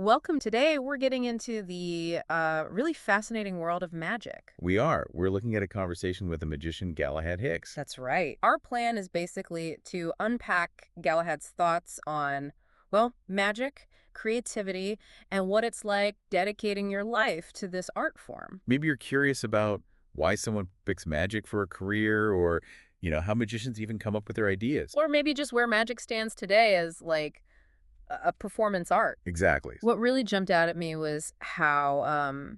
Welcome. Today, we're getting into the really fascinating world of magic. We are. We're looking at a conversation with the magician Galahad Hicks. That's right. Our plan is basically to unpack Galahad's thoughts on, well, magic, creativity, and what it's like dedicating your life to this art form. Maybe you're curious about why someone picks magic for a career or, how magicians even come up with their ideas. Or maybe just where magic stands today as like a performance art. Exactly. What really jumped out at me was how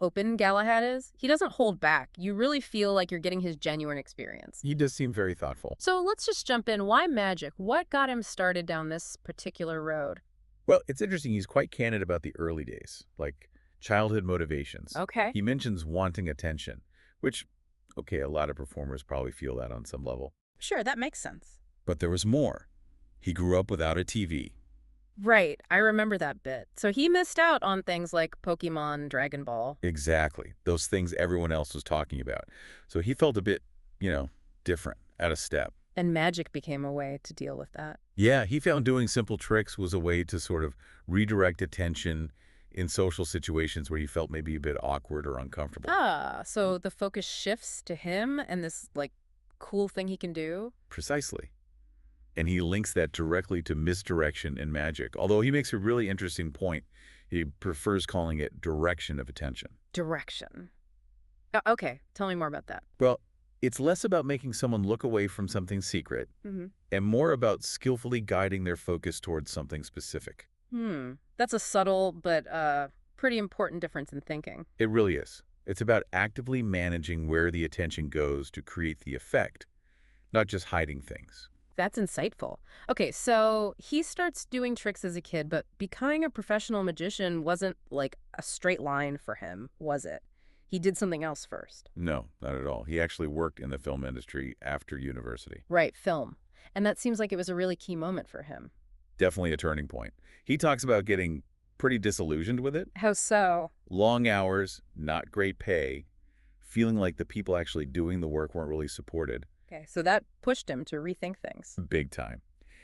open Galahad is. He doesn't hold back. You really feel like you're getting his genuine experience. He does seem very thoughtful. So let's just jump in. Why magic? What got him started down this particular road? Well, it's interesting. He's quite candid about the early days, like childhood motivations. Okay. He mentions wanting attention, which, okay, a lot of performers probably feel that on some level. Sure, that makes sense. But there was more. He grew up without a TV. Right, I remember that bit. So he missed out on things like Pokemon, Dragon Ball. Exactly. Those things everyone else was talking about. So he felt a bit, different, out of step. And magic became a way to deal with that. Yeah, he found doing simple tricks was a way to sort of redirect attention in social situations where he felt maybe a bit awkward or uncomfortable. Ah, so the focus shifts to him and this, like, cool thing he can do? Precisely. And he links that directly to misdirection in magic, although he makes a really interesting point. He prefers calling it direction of attention. Direction. Okay, tell me more about that. Well, it's less about making someone look away from something secret Mm-hmm. and more about skillfully guiding their focus towards something specific. That's a subtle but pretty important difference in thinking. It really is. It's about actively managing where the attention goes to create the effect, not just hiding things. That's insightful. Okay, so he starts doing tricks as a kid, but becoming a professional magician wasn't like a straight line for him, was it? He did something else first. No, not at all. He actually worked in the film industry after university. Right, film. And that seems like it was a really key moment for him. Definitely a turning point. He talks about getting pretty disillusioned with it. How so? Long hours, not great pay, feeling like the people actually doing the work weren't really supported. Okay, so that pushed him to rethink things. Big time.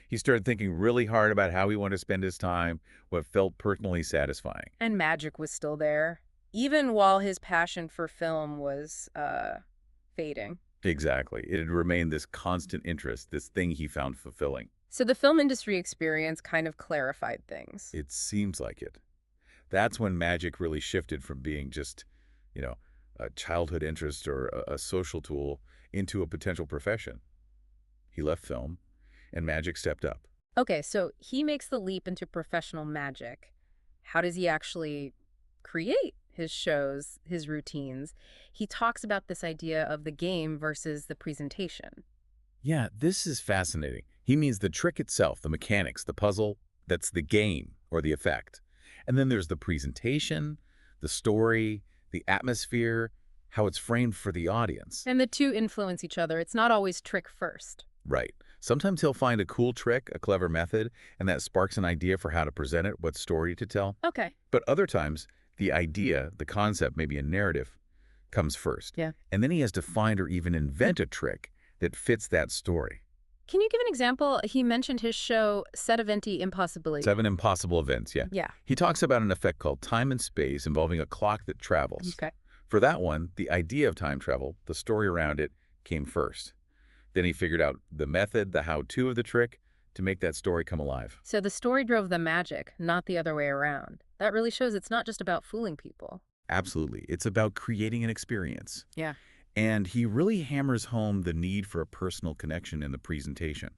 He started thinking really hard about how he wanted to spend his time, what felt personally satisfying. And magic was still there, even while his passion for film was fading. Exactly. It had remained this constant interest, this thing he found fulfilling. So the film industry experience kind of clarified things. It seems like it. That's when magic really shifted from being just, you know, a childhood interest or a social tool into a potential profession. He left film, and magic stepped up. Okay, so he makes the leap into professional magic. How does he actually create his shows, his routines? He talks about this idea of the game versus the presentation. Yeah, this is fascinating. He means the trick itself, the mechanics, the puzzle, that's the game or the effect. And then there's the presentation, the story, the atmosphere, how it's framed for the audience. And the two influence each other. It's not always trick first. Right. Sometimes he'll find a cool trick, a clever method, and that sparks an idea for how to present it, what story to tell. Okay. But other times, the idea, the concept, maybe a narrative, comes first. Yeah. And then he has to find or even invent a trick that fits that story. Can you give an example? He mentioned his show, Set Eventi Impossibility. 7 Impossible Events, yeah. Yeah. He talks about an effect called time and space involving a clock that travels. Okay. For that one, the idea of time travel, the story around it, came first. Then he figured out the method, the how-to of the trick to make that story come alive. So the story drove the magic, not the other way around. That really shows it's not just about fooling people. Absolutely. It's about creating an experience. Yeah. And he really hammers home the need for a personal connection in the presentation.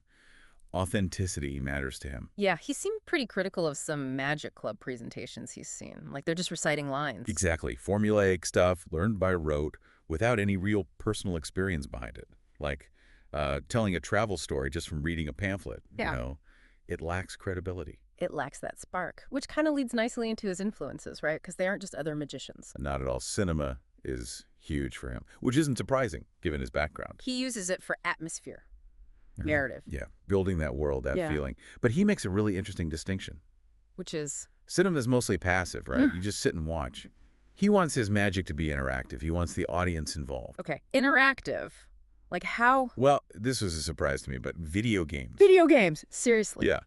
Authenticity matters to him. Yeah, he seemed pretty critical of some Magic Club presentations he's seen. Like they're just reciting lines. Exactly. Formulaic stuff, learned by rote, without any real personal experience behind it. Like telling a travel story just from reading a pamphlet. Yeah. It lacks credibility. It lacks that spark, which kind of leads nicely into his influences, right? Because they aren't just other magicians. Not at all. Cinema is huge for him, which isn't surprising given his background. He uses it for atmosphere, narrative, Yeah, building that world, that Yeah. feeling. But he makes a really interesting distinction. which is, Cinema is mostly passive, right? You just sit and watch. He wants his magic to be interactive. He wants the audience involved. okay, interactive. Like how? Well, this was a surprise to me, but video games. Video games. Seriously. Yeah.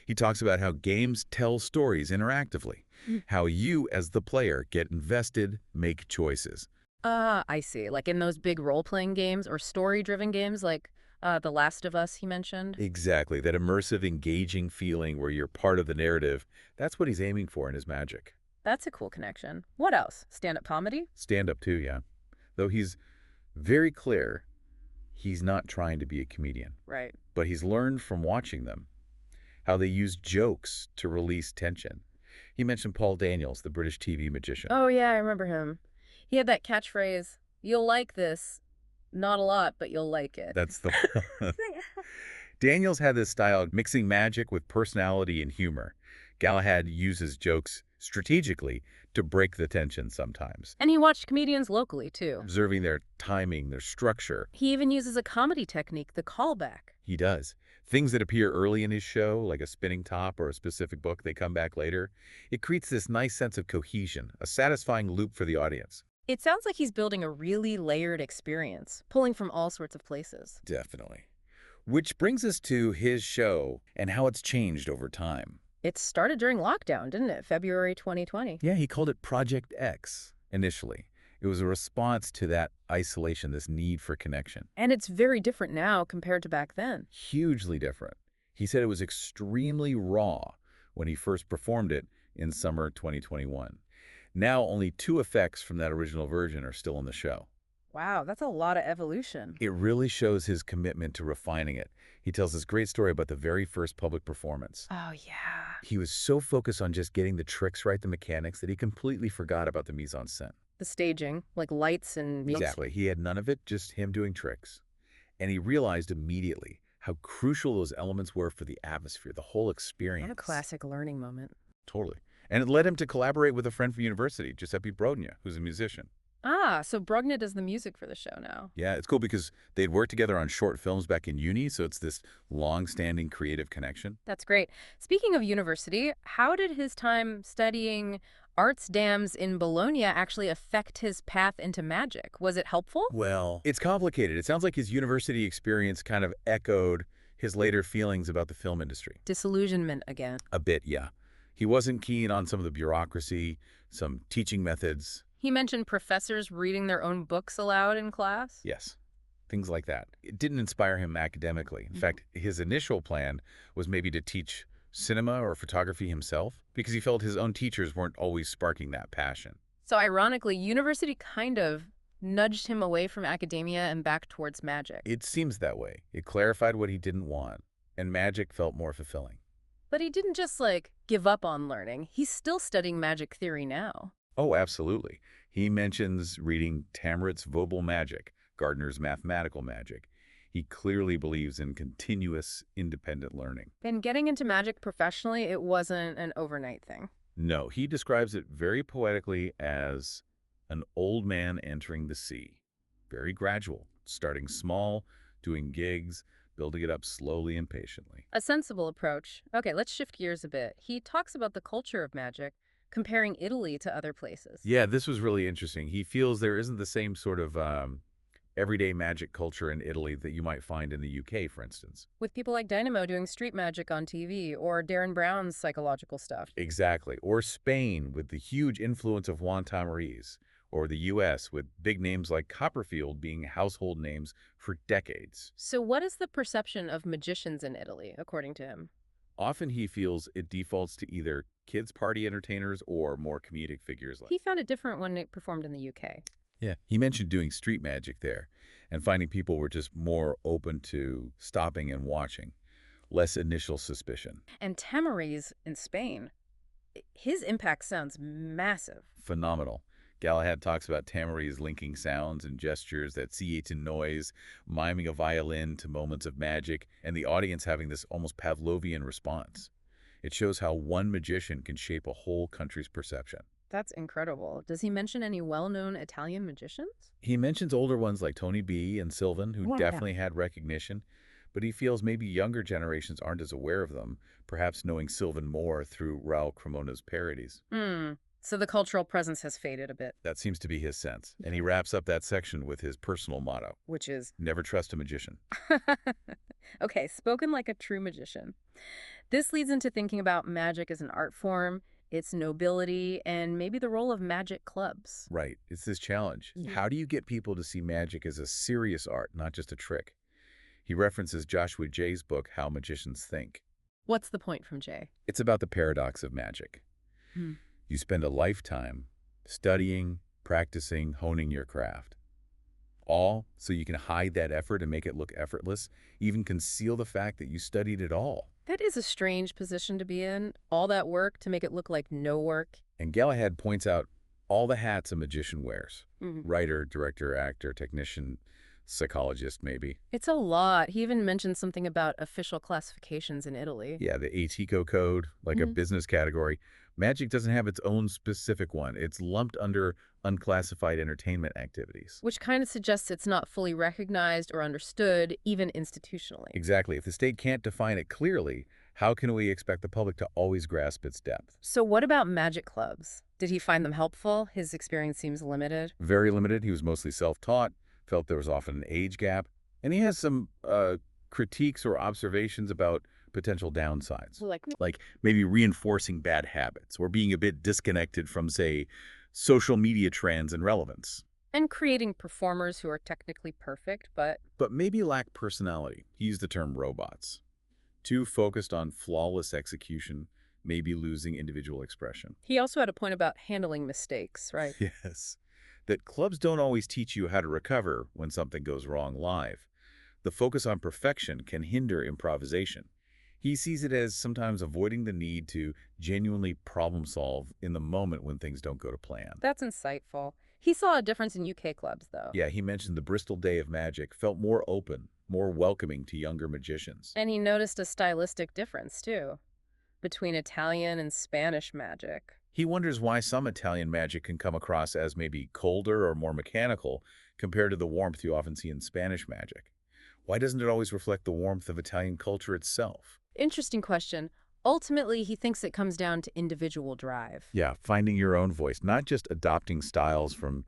He talks about how games tell stories interactively, Mm. how you as the player get invested, make choices. I see. Like in those big role-playing games or story-driven games like The Last of Us he mentioned. Exactly, that immersive, engaging feeling where you're part of the narrative, that's what he's aiming for in his magic. That's a cool connection. What else? Stand-up comedy? Stand-up too, yeah. Though he's very clear he's not trying to be a comedian, Right. but he's learned from watching them how they use jokes to release tension. He mentioned Paul Daniels, the British TV magician. Oh, yeah, I remember him. He had that catchphrase, "You'll like this. Not a lot, but you'll like it." That's the Daniels had this style mixing magic with personality and humor. Galahad uses jokes strategically to break the tension sometimes, And he watched comedians locally, too. observing their timing, their structure. He even uses a comedy technique, the callback. He does. Things that appear early in his show, like a spinning top or a specific book, they come back later. It creates this nice sense of cohesion, a satisfying loop for the audience. It sounds like he's building a really layered experience, pulling from all sorts of places. Definitely. Which brings us to his show and how it's changed over time. It started during lockdown, didn't it? February 2020. Yeah, he called it Project X initially. It was a response to that isolation, this need for connection. And it's very different now compared to back then. Hugely different. He said it was extremely raw when he first performed it in summer 2021. Now only 2 effects from that original version are still in the show. Wow, that's a lot of evolution. It really shows his commitment to refining it. He tells this great story about the very first public performance. Oh, yeah. He was so focused on just getting the tricks right, the mechanics, that he completely forgot about the mise-en-scène. The staging, like lights and music. Exactly. He had none of it, just him doing tricks. And he realized immediately how crucial those elements were for the atmosphere, the whole experience. What a classic learning moment. Totally. And it led him to collaborate with a friend from university, Giuseppe Brodnia, who's a musician. Ah, so Brogna does the music for the show now. Yeah, it's cool because they'd worked together on short films back in uni, so it's this long-standing creative connection. That's great. Speaking of university, how did his time studying arts dams in Bologna actually affect his path into magic? Was it helpful? Well, it's complicated. It sounds like his university experience kind of echoed his later feelings about the film industry. Disillusionment again. A bit, yeah. He wasn't keen on some of the bureaucracy, some teaching methods. He mentioned professors reading their own books aloud in class. Yes, things like that. It didn't inspire him academically. In fact, his initial plan was maybe to teach cinema or photography himself because he felt his own teachers weren't always sparking that passion. So ironically, university kind of nudged him away from academia and back towards magic. It seems that way. It clarified what he didn't want, and magic felt more fulfilling. But he didn't just, like, give up on learning. He's still studying magic theory now. Oh, absolutely. He mentions reading Tamrit's Vobel Magic, Gardner's Mathematical Magic. He clearly believes in continuous, independent learning. And getting into magic professionally, it wasn't an overnight thing. No, he describes it very poetically as an old man entering the sea. Very gradual, starting small, doing gigs, building it up slowly and patiently. A sensible approach. Okay, let's shift gears a bit. He talks about the culture of magic, comparing Italy to other places. Yeah, this was really interesting. He feels there isn't the same sort of everyday magic culture in Italy that you might find in the UK, for instance. With people like Dynamo doing street magic on TV, or Darren Brown's psychological stuff. Exactly. Or Spain with the huge influence of Juan Tamariz, or the US with big names like Copperfield being household names for decades. So what is the perception of magicians in Italy, according to him? Often he feels it defaults to either kids' party entertainers or more comedic figures like. He found it different when it performed in the UK. Yeah, he mentioned doing street magic there and finding people were just more open to stopping and watching, less initial suspicion. And Tamariz in Spain, his impact sounds massive. Phenomenal. Galahad talks about Tamariz linking sounds and gestures, that C8 noise, miming a violin to moments of magic, and the audience having this almost Pavlovian response. It shows how one magician can shape a whole country's perception. That's incredible. Does he mention any well-known Italian magicians? He mentions older ones like Tony B and Sylvan, who Yeah. definitely had recognition, but he feels maybe younger generations aren't as aware of them, perhaps knowing Sylvan more through Raul Cremona's parodies. So the cultural presence has faded a bit, That seems to be his sense, and he wraps up that section with his personal motto, which is... never trust a magician. Okay, spoken like a true magician. This leads into thinking about magic as an art form, its nobility, and maybe the role of magic clubs. Right. It's this challenge. Mhm. How do you get people to see magic as a serious art, not just a trick? He references Joshua Jay's book, How Magicians Think. What's the point from Jay? It's about the paradox of magic. Hmm. You spend a lifetime studying, practicing, honing your craft. All so you can hide that effort and make it look effortless, even conceal the fact that you studied it all. That is a strange position to be in. All that work to make it look like no work. And Galahad points out all the hats a magician wears. Mhm. Writer, director, actor, technician, psychologist, maybe. It's a lot. He even mentioned something about official classifications in Italy. Yeah, the ATICO code, like a Mhm. business category. Magic doesn't have its own specific one. It's lumped under unclassified entertainment activities. Which kind of suggests it's not fully recognized or understood, even institutionally. Exactly. If the state can't define it clearly, how can we expect the public to always grasp its depth? So what about magic clubs? Did he find them helpful? His experience seems limited. Very limited. He was mostly self-taught, felt there was often an age gap, and he has some critiques or observations about potential downsides, like maybe reinforcing bad habits or being a bit disconnected from, say, social media trends and relevance, And creating performers who are technically perfect, but but maybe lack personality. He used the term robots. Too focused on flawless execution, maybe losing individual expression. he also had a point about handling mistakes, right? Yes, that clubs don't always teach you how to recover when something goes wrong live. The focus on perfection can hinder improvisation. He sees it as sometimes avoiding the need to genuinely problem solve in the moment when things don't go to plan. That's insightful. He saw a difference in UK clubs, though. Yeah, he mentioned the Bristol Day of Magic felt more open, more welcoming to younger magicians. And he noticed a stylistic difference, too, between Italian and Spanish magic. He wonders why some Italian magic can come across as maybe colder or more mechanical compared to the warmth you often see in Spanish magic. Why doesn't it always reflect the warmth of Italian culture itself? Interesting question. Ultimately, he thinks it comes down to individual drive. Yeah, finding your own voice, not just adopting styles from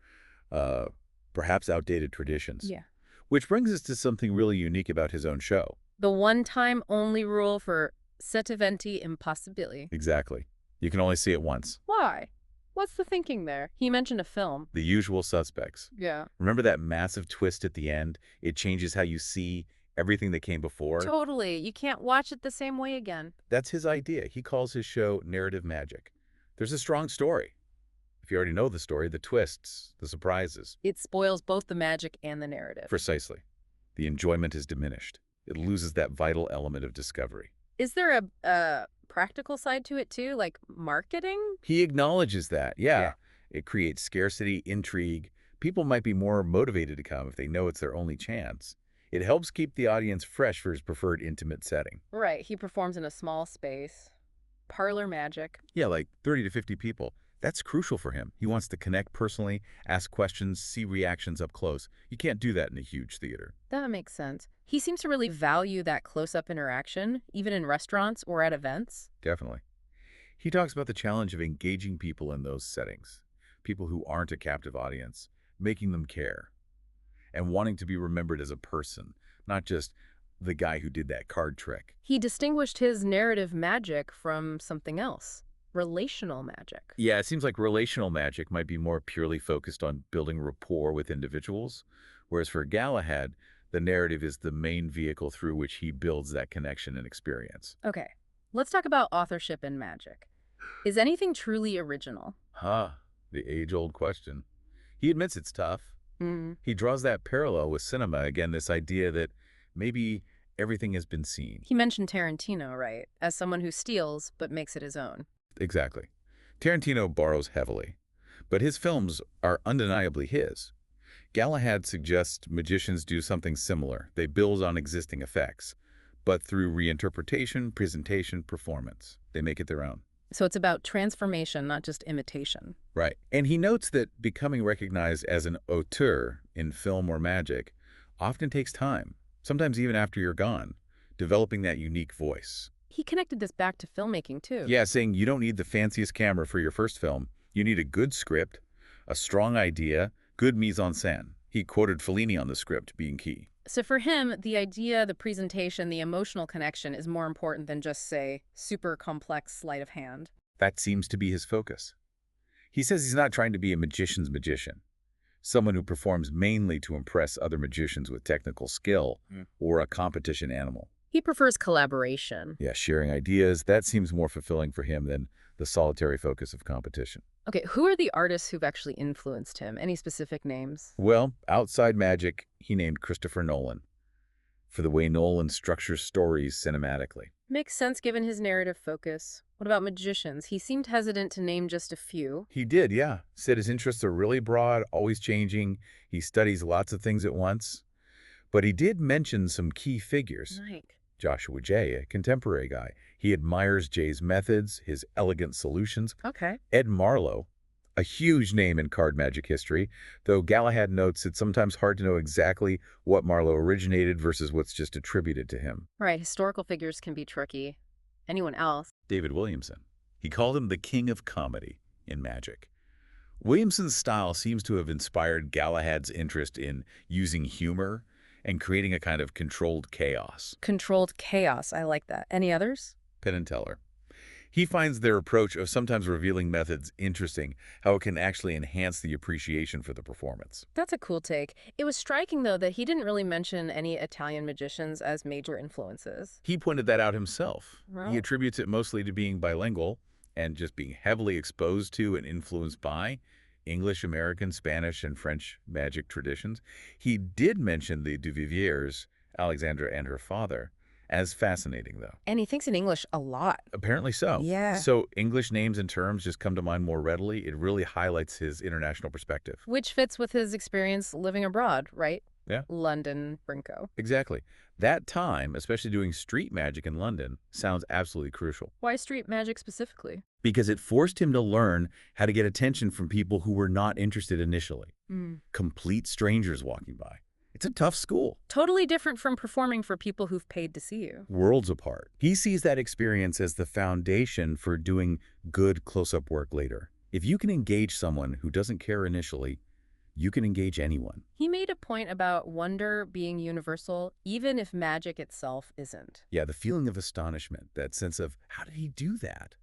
uh, perhaps outdated traditions. Yeah. Which brings us to something really unique about his own show. The one-time only rule for set eventi impossibili. Exactly. You can only see it once. Why? What's the thinking there? He mentioned a film. The Usual Suspects. Yeah. Remember that massive twist at the end? It changes how you see everything that came before. Totally. You can't watch it the same way again. That's his idea. He calls his show narrative magic. There's a strong story. If you already know the story, the twists, the surprises. It spoils both the magic and the narrative. Precisely. The enjoyment is diminished. It loses that vital element of discovery. Is there a practical side to it too, like marketing? He acknowledges that, yeah. Yeah. It creates scarcity, intrigue. People might be more motivated to come if they know it's their only chance. It helps keep the audience fresh for his preferred intimate setting. Right. He performs in a small space. Parlor magic. Yeah, like 30 to 50 people. That's crucial for him. He wants to connect personally, ask questions, see reactions up close. You can't do that in a huge theater. That makes sense. He seems to really value that close-up interaction, even in restaurants or at events. Definitely. He talks about the challenge of engaging people in those settings, people who aren't a captive audience, making them care, and wanting to be remembered as a person, not just the guy who did that card trick. He distinguished his narrative magic from something else, relational magic. Yeah, it seems like relational magic might be more purely focused on building rapport with individuals, whereas for Galahad, the narrative is the main vehicle through which he builds that connection and experience. Okay, let's talk about authorship in magic. Is anything truly original? The age-old question. He admits it's tough. He draws that parallel with cinema, again, this idea that maybe everything has been seen. He mentioned Tarantino, right, as someone who steals but makes it his own. Exactly. Tarantino borrows heavily, but his films are undeniably his. Galahad suggests magicians do something similar. They build on existing effects, but through reinterpretation, presentation, performance, they make it their own. So it's about transformation, not just imitation. Right. And he notes that becoming recognized as an auteur in film or magic often takes time, sometimes even after you're gone, developing that unique voice. He connected this back to filmmaking, too. Yeah, saying you don't need the fanciest camera for your first film. You need a good script, a strong idea, good mise-en-scène. He quoted Fellini on the script being key. So for him, the idea, the presentation, the emotional connection is more important than just, say, super complex sleight of hand. That seems to be his focus. He says he's not trying to be a magician's magician, someone who performs mainly to impress other magicians with technical skill or a competition animal. He prefers collaboration. Yeah, sharing ideas, that seems more fulfilling for him than the solitary focus of competition. Okay, who are the artists who've actually influenced him? Any specific names? Well, outside magic, he named Christopher Nolan for the way Nolan structures stories cinematically. Makes sense given his narrative focus. What about magicians? He seemed hesitant to name just a few. He did, yeah. Said his interests are really broad, always changing. He studies lots of things at once. But he did mention some key figures. Like, Joshua Jay, a contemporary guy. He admires Jay's methods, his elegant solutions. okay. Ed Marlowe, a huge name in card magic history, though Galahad notes it's sometimes hard to know exactly what Marlowe originated versus what's just attributed to him. Right, historical figures can be tricky. Anyone else? David Williamson. He called him the king of comedy in magic. Williamson's style seems to have inspired Galahad's interest in using humor and creating a kind of controlled chaos. Controlled chaos. I like that. Any others? Penn and Teller. He finds their approach of sometimes revealing methods interesting, how it can actually enhance the appreciation for the performance. That's a cool take. It was striking, though, that he didn't really mention any Italian magicians as major influences. He pointed that out himself. Wow. He attributes it mostly to being bilingual and just being heavily exposed to and influenced by English, American, Spanish, and French magic traditions. He did mention the Duviviers, Alexandra and her father, as fascinating, though. And he thinks in English a lot. Apparently so. Yeah. So English names and terms just come to mind more readily. It really highlights his international perspective. Which fits with his experience living abroad, right? Yeah. London, Brinko. Exactly. That time, especially doing street magic in London, sounds absolutely crucial Why street magic specifically? because it forced him to learn how to get attention from people who were not interested initially. Complete strangers walking by. It's a tough school. Totally different from performing for people who've paid to see you. Worlds apart. He sees that experience as the foundation for doing good close-up work later. If you can engage someone who doesn't care initially, you can engage anyone. He made a point about wonder being universal, even if magic itself isn't. Yeah, the feeling of astonishment, that sense of, how did he do that?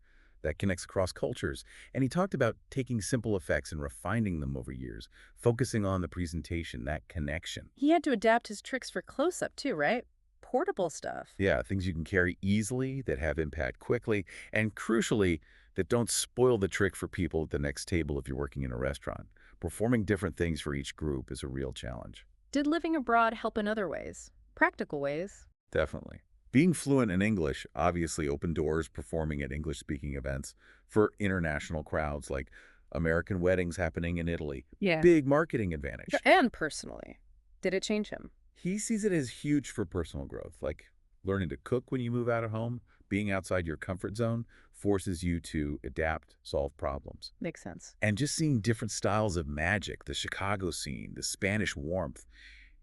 That connects across cultures. And he talked about taking simple effects and refining them over years, focusing on the presentation, that connection. He had to adapt his tricks for close-up too, right? Portable stuff. Yeah, things you can carry easily, that have impact quickly, and crucially, that don't spoil the trick for people at the next table if you're working in a restaurant. Performing different things for each group is a real challenge. Did living abroad help in other ways? Practical ways? Definitely. Being fluent in English obviously opened doors performing at English-speaking events for international crowds, like American weddings happening in Italy. Yeah. Big marketing advantage. And personally. Did it change him? He sees it as huge for personal growth, like learning to cook when you move out of home. Being outside your comfort zone forces you to adapt, solve problems. Makes sense. And just seeing different styles of magic, the Chicago scene, the Spanish warmth,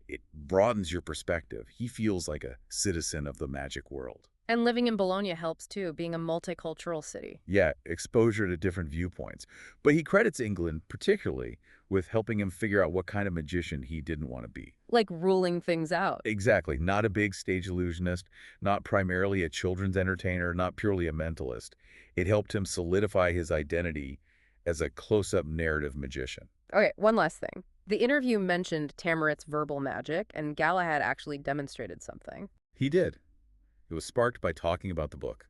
it broadens your perspective. He feels like a citizen of the magic world. And living in Bologna helps too, being a multicultural city. Yeah, exposure to different viewpoints. But he credits England particularly with helping him figure out what kind of magician he didn't want to be. Like ruling things out. Exactly. Not a big stage illusionist, not primarily a children's entertainer, not purely a mentalist. It helped him solidify his identity as a close-up narrative magician. Okay, one last thing. The interview mentioned Tamarit's verbal magic, and Galahad actually demonstrated something. He did. It was sparked by talking about the book.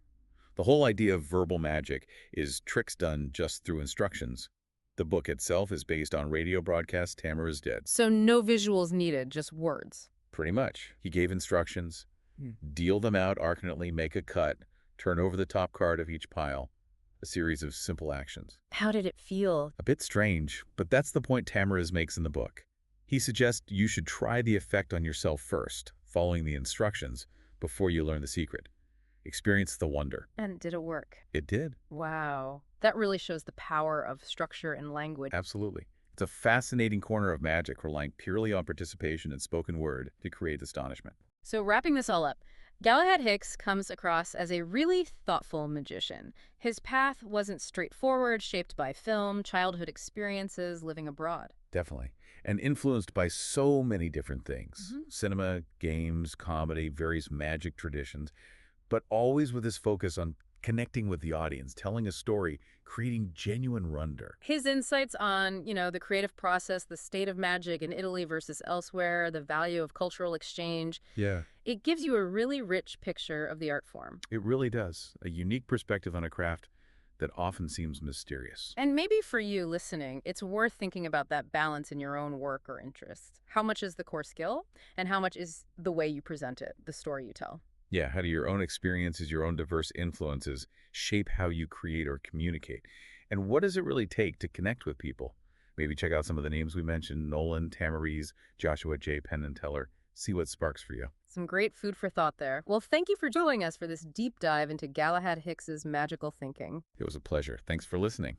The whole idea of verbal magic is tricks done just through instructions. The book itself is based on radio broadcast Tamara is Dead. So no visuals needed, just words. Pretty much. He gave instructions, deal them out alternately, make a cut, turn over the top card of each pile, a series of simple actions. How did it feel? A bit strange, but that's the point Tamariz makes in the book. He suggests you should try the effect on yourself first, following the instructions, before you learn the secret. Experience the wonder. And did it work? It did. Wow. That really shows the power of structure and language. Absolutely. It's a fascinating corner of magic relying purely on participation and spoken word to create astonishment. So wrapping this all up, Galahad Hicks comes across as a really thoughtful magician. His path wasn't straightforward, shaped by film, childhood experiences, living abroad. Definitely. And influenced by so many different things. Mhm. Cinema, games, comedy, various magic traditions, but always with this focus on connecting with the audience, telling a story, creating genuine wonder. His insights on, the creative process, the state of magic in Italy versus elsewhere, the value of cultural exchange, Yeah. it gives you a really rich picture of the art form. It really does. A unique perspective on a craft that often seems mysterious. And maybe for you listening, it's worth thinking about that balance in your own work or interest. How much is the core skill, and how much is the way you present it, the story you tell? Yeah, how do your own experiences, your own diverse influences shape how you create or communicate? And what does it really take to connect with people? Maybe check out some of the names we mentioned, Nolan, Tamariz, Joshua J. Penn and Teller. See what sparks for you. Some great food for thought there. Well, thank you for joining us for this deep dive into Galahad Hicks's magical thinking. It was a pleasure. Thanks for listening.